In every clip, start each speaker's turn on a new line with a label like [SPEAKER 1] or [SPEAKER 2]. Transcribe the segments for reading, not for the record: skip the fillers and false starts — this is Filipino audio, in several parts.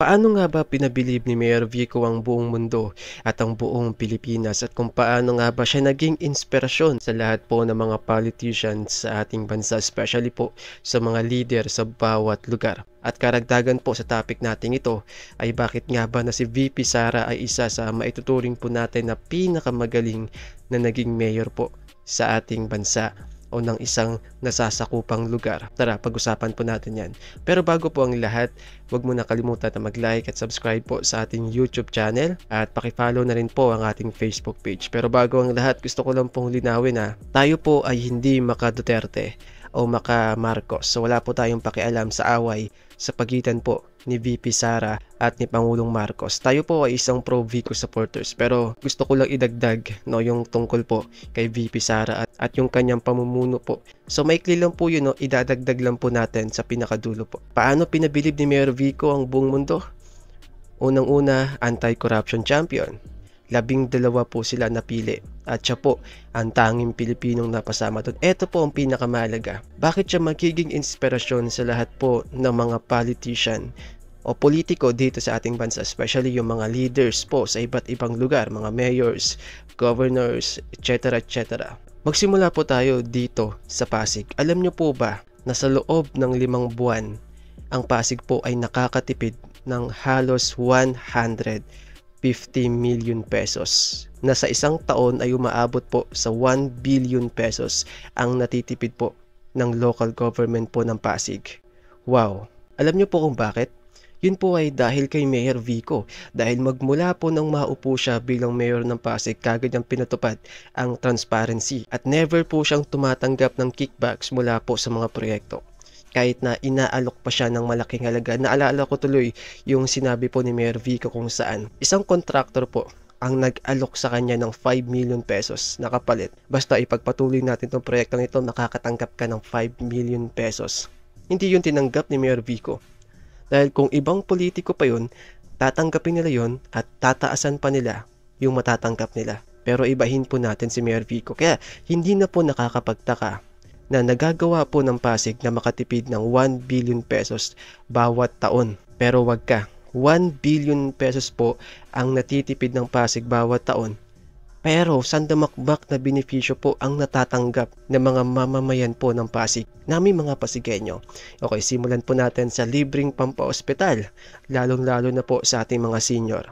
[SPEAKER 1] Paano nga ba pinabilib ni Mayor Vico ang buong mundo at ang buong Pilipinas at kung paano nga ba siya naging inspirasyon sa lahat po ng mga politicians sa ating bansa, especially po sa mga leader sa bawat lugar. At karagdagan po sa topic natin ito ay bakit nga ba na si VP Sara ay isa sa maituturing po natin na pinakamagaling na naging mayor po sa ating bansa o ng isang nasasakupang lugar. Tara, pag-usapan po natin yan. Pero bago po ang lahat, huwag mo na kalimutan na mag-like at subscribe po sa ating YouTube channel at pakifollow na rin po ang ating Facebook page. Pero bago ang lahat, gusto ko lang pong linawin na tayo po ay hindi maka Duterte o maka Marcos. So wala po tayong pakialam sa away sa pagitan po ni VP Sara at ni Pangulong Marcos. Tayo po ay isang pro-Vico supporters, pero gusto ko lang idagdag yung tungkol po kay VP Sara at yung kanyang pamumuno po. So maikli lang po yun, idadagdag lang po natin sa pinakadulo po. Paano pinabilib ni Mayor Vico ang buong mundo? Unang-una, anti-corruption champion. 12 po sila napili at siya po ang tanging Pilipinong napasama doon. Ito po ang pinakamahalaga. Bakit siya magiging inspirasyon sa lahat po ng mga politician o politiko dito sa ating bansa, especially yung mga leaders po sa iba't ibang lugar, mga mayors, governors, etc. etc. Magsimula po tayo dito sa Pasig. Alam niyo po ba na sa loob ng 5 buwan, ang Pasig po ay nakakatipid ng halos 150 million pesos na sa isang taon ay umaabot po sa 1 billion pesos ang natitipid po ng local government po ng Pasig. Wow! Alam niyo po kung bakit? Yun po ay dahil kay Mayor Vico. Dahil magmula po nang maupo siya bilang mayor ng Pasig, kagad niyang pinatupad ang transparency at never po siyang tumatanggap ng kickbacks mula po sa mga proyekto. Kahit na inaalok pa siya ng malaking halaga. Naalala ko tuloy yung sinabi po ni Mayor Vico kung saan isang kontraktor po ang nag-alok sa kanya ng 5 million pesos na kapalit. Basta ipagpatuloy natin itong proyektong ito, makakatanggap ka ng 5 million pesos. Hindi yun tinanggap ni Mayor Vico. Dahil kung ibang politiko pa yun, tatanggapin nila yun at tataasan pa nila yung matatanggap nila. Pero ibahin po natin si Mayor Vico. Kaya hindi na po nakakapagtaka na nagagawa po ng Pasig na makatipid ng 1 billion pesos bawat taon. Pero wag ka, 1 billion pesos po ang natitipid ng Pasig bawat taon. Pero sandamakbak na benepisyo po ang natatanggap ng mga mamamayan po ng Pasig, naming mga Pasigenyo. Okay, simulan po natin sa libreng pampaospital, lalong-lalo na po sa ating mga senior.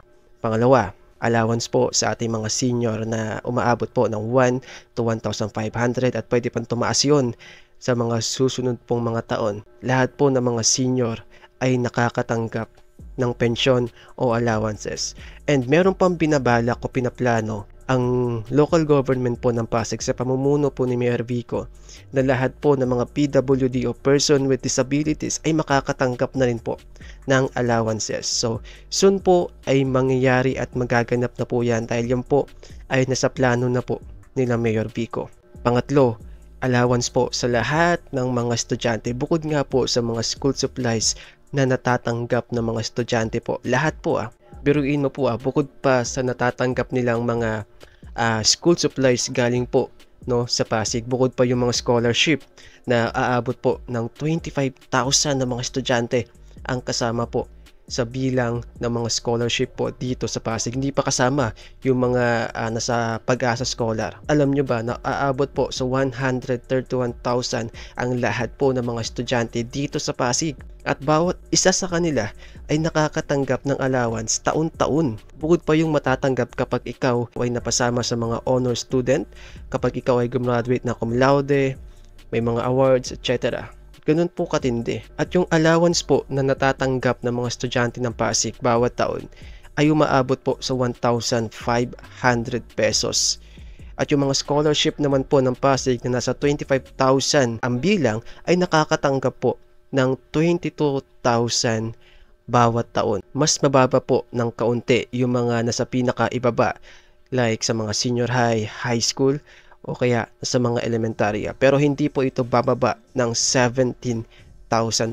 [SPEAKER 1] Pangalawa, allowance po sa ating mga senior na umaabot po ng 1 to 1,500 at pwede pang tumaas yun sa mga susunod pong mga taon. Lahat po ng mga senior ay nakakatanggap ng pensyon o allowances. And meron pang binabalak o pinaplano ang local government po ng Pasig sa pamumuno po ni Mayor Vico na lahat po ng mga PWD o person with disabilities ay makakatanggap na rin po ng allowances. So, soon po ay mangyayari at magaganap na po yan dahil yan po ay nasa plano na po nila Mayor Vico. Pangatlo, allowance po sa lahat ng mga estudyante bukod nga po sa mga school supplies na natatanggap ng mga estudyante po. Lahat po biruin mo po bukod pa sa natatanggap nilang mga school supplies galing po sa Pasig, bukod pa yung mga scholarship na aabot po ng 25,000 na mga estudyante ang kasama po sa bilang ng mga scholarship po dito sa Pasig. Hindi pa kasama yung mga nasa Pag-asa Scholar. Alam nyo ba na aabot po sa 131,000 ang lahat po ng mga estudyante dito sa Pasig. At bawat isa sa kanila ay nakakatanggap ng allowance taon-taon. Bukod pa yung matatanggap kapag ikaw ay napasama sa mga honor student, kapag ikaw ay gumraduate na cum laude, may mga awards, etc. Ganun po katindi. At yung allowance po na natatanggap ng mga estudyante ng Pasig bawat taon ay umaabot po sa 1,500 pesos. At yung mga scholarship naman po ng Pasig na nasa 25,000 ang bilang ay nakakatanggap po ng 22,000 bawat taon. Mas mababa po ng kaunti yung mga nasa pinakaibaba like sa mga senior high, high school, o kaya sa mga elementarya. Pero hindi po ito bababa ng 17,000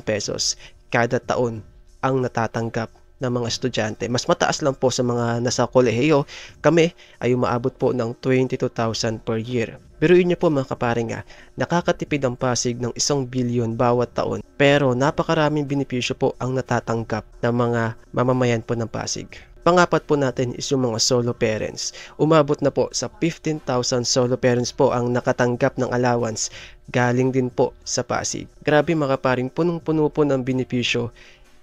[SPEAKER 1] pesos kada taon ang natatanggap ng mga estudyante. Mas mataas lang po sa mga nasa kolehiyo. Kami ay umaabot po ng 22,000 per year. Biruin niyo po mga kaparing nakakatipid ang Pasig ng 1 bilyon bawat taon. Pero napakaraming benepisyo po ang natatanggap ng mga mamamayan po ng Pasig. Pangapat po natin is yung mga solo parents. Umabot na po sa 15,000 solo parents po ang nakatanggap ng allowance galing din po sa Pasig. Grabe mga kaparing, punong-puno po ng benepisyo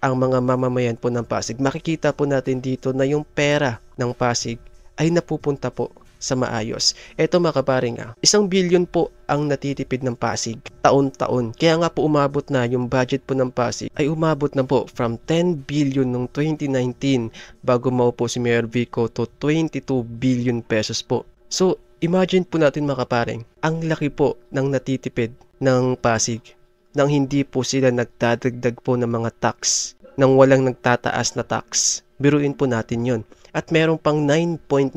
[SPEAKER 1] ang mga mamamayan po ng Pasig. Makikita po natin dito na yung pera ng Pasig ay napupunta po sa maayos. Eto mga kaparing 1 bilyon po ang natitipid ng Pasig taon-taon. Kaya nga po umabot na yung budget po ng Pasig ay umabot na po from 10 billion noong 2019 bago maupo si Mayor Vico to 22 billion pesos po. So imagine po natin mga kaparing, ang laki po ng natitipid ng Pasig nang hindi po sila nagdadagdag po ng mga tax, nang walang nagtataas na tax. Biruin po natin yon. At meron pang 9.9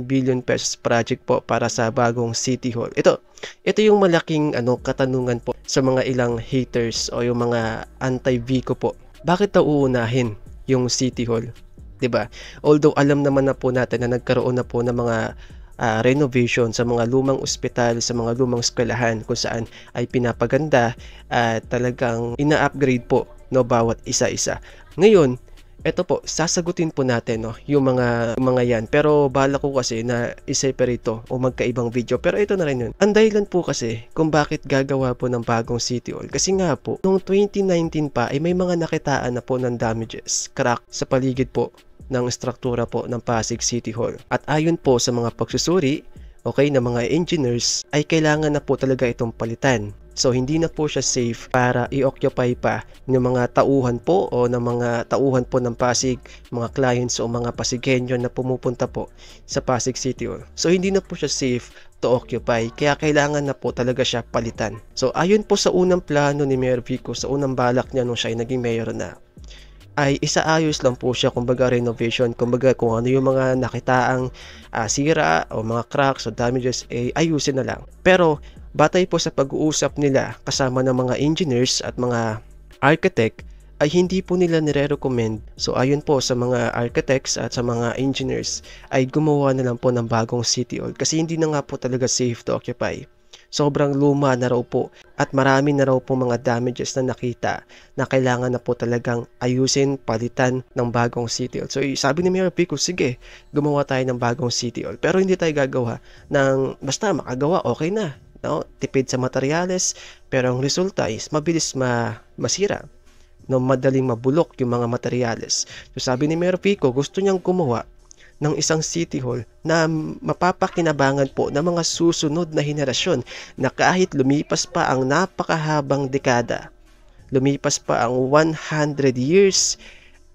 [SPEAKER 1] billion pesos project po para sa bagong City Hall. Ito yung malaking katanungan po sa mga ilang haters o yung mga anti-Vico po. Bakit daw uunahin yung City Hall? 'Di ba? Although alam naman na po natin na nagkaroon na po ng mga renovation sa mga lumang ospital, sa mga lumang eskwelahan kung saan ay pinapaganda at talagang ina-upgrade po bawat isa-isa. Ngayon, eto po, sasagutin po natin yung mga yan. Pero bala ko kasi na i-separate ito o magkaibang video. Pero ito na rin yun. Ang dahilan po kasi kung bakit gagawa po ng bagong City Hall. Kasi nga po, noong 2019 pa ay may mga nakitaan na po ng damages, crack sa paligid po ng struktura po ng Pasig City Hall. At ayon po sa mga pagsusuri, ng mga engineers, ay kailangan na po talaga itong palitan. So, hindi na po siya safe para i-occupy pa ng mga tauhan po o ng mga tauhan po ng Pasig, mga clients o mga Pasigueño na pumupunta po sa Pasig City Hall. So, hindi na po siya safe to occupy. Kaya kailangan na po talaga siya palitan. So, ayon po sa unang plano ni Mayor Vico, sa unang balak niya nung siya ay naging mayor na, ay isaayos lang po siya, kumbaga renovation, kumbaga kung ano yung mga nakitaang sira o mga cracks o damages, ayusin na lang. Pero batay po sa pag-uusap nila kasama ng mga engineers at mga architect, ay hindi po nila nire-recommend. So ayon po sa mga architects at sa mga engineers, ay gumawa na lang po ng bagong City Hall kasi hindi na nga po talaga safe to occupy. Sobrang luma na raw po at marami na raw po mga damages na nakita na kailangan na po talagang ayusin, palitan ng bagong City Hall. So sabi ni Mayor Vico, sige, gumawa tayo ng bagong City Hall. Pero hindi tayo gagawa ng basta makagawa, okay na. Tipid sa materyales, pero ang resulta is mabilis masira. Madaling mabulok yung mga materyales. So sabi ni Mayor Vico, gusto niyang gumawa ng isang City Hall na mapapakinabangan po ng mga susunod na henerasyon na kahit lumipas pa ang napakahabang dekada, lumipas pa ang 100 years,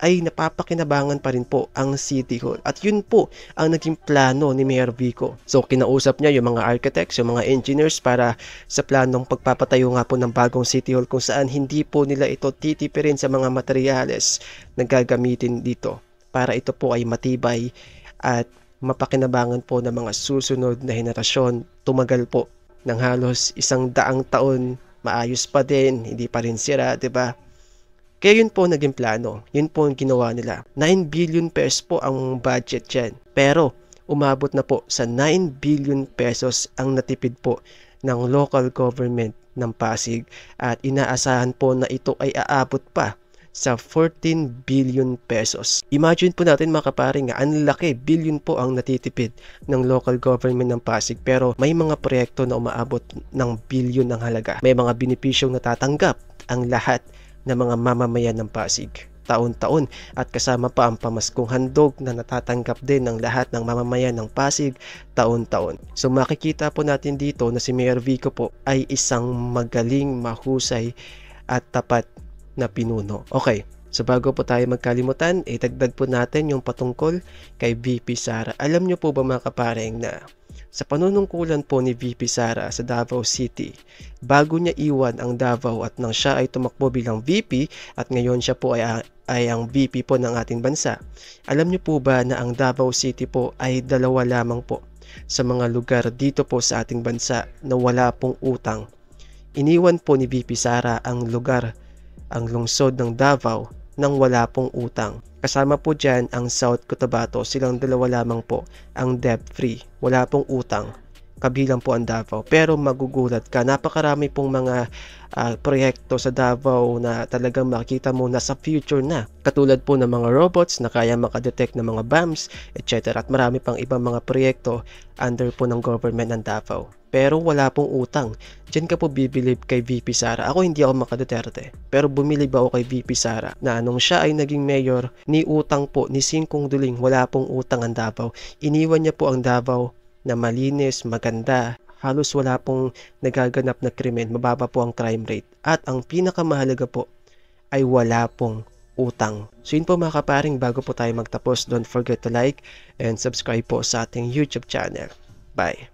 [SPEAKER 1] ay napapakinabangan pa rin po ang City Hall. At yun po ang naging plano ni Mayor Vico. So kinausap niya yung mga architects, yung mga engineers para sa planong pagpapatayo nga po ng bagong City Hall kung saan hindi po nila ito titipirin sa mga materyales na gagamitin dito para ito po ay matibay at mapakinabangan po ng mga susunod na henerasyon. Tumagal po ng halos 100 taon, maayos pa din, hindi pa rin sira, 'di ba? Kaya yun po naging plano, yun po ang ginawa nila. 9 billion pesos po ang budget dyan. Pero umabot na po sa 9 billion pesos ang natipid po ng local government ng Pasig at inaasahan po na ito ay aabot pa sa 14 billion pesos. Imagine po natin mga kaparing, ang laki, billion po ang natitipid ng local government ng Pasig, pero may mga proyekto na umaabot ng billion ng halaga. May mga benepisyong natatanggap ang lahat ng mga mamamayan ng Pasig taon-taon at kasama pa ang pamaskong handog na natatanggap din ng lahat ng mamamayan ng Pasig taon-taon. So makikita po natin dito na si Mayor Vico po ay isang magaling, mahusay at tapat na pinuno. Okay, so bago po tayo magkalimutan, itagdag po natin yung patungkol kay VP Sara. Alam nyo po ba mga kapareng na sa panunungkulan po ni VP Sara sa Davao City, bago niya iwan ang Davao at nang siya ay tumakbo bilang VP at ngayon siya po ay ang VP po ng ating bansa, alam niyo po ba na ang Davao City po ay 2 lamang po sa mga lugar dito po sa ating bansa na wala pong utang. Iniwan po ni VP Sara ang lugar, ang lungsod ng Davao ng wala pong utang. Kasama po dyan ang South Cotabato, silang dalawa lamang po ang debt-free, wala pong utang. Kabilang po ang Davao. Pero magugulat ka, napakarami pong mga proyekto sa Davao na talagang makikita mo na sa future na. Katulad po ng mga robots na kaya makadetect ng mga bombs, etc. At marami pang ibang mga proyekto under po ng government ng Davao. Pero wala pong utang. Diyan ka po bibilib kay VP Sara. Ako hindi ako makaduterte. Pero bumilib ako kay VP Sara na nung siya ay naging mayor, ni utang po, ni Singkong Duling, wala pong utang ang Davao. Iniwan niya po ang Davao na malinis, maganda, halos wala pong nagaganap na krimen, mababa po ang crime rate. At ang pinakamahalaga po ay wala pong utang. So yun po mga kaparing, bago po tayo magtapos, don't forget to like and subscribe po sa ating YouTube channel. Bye!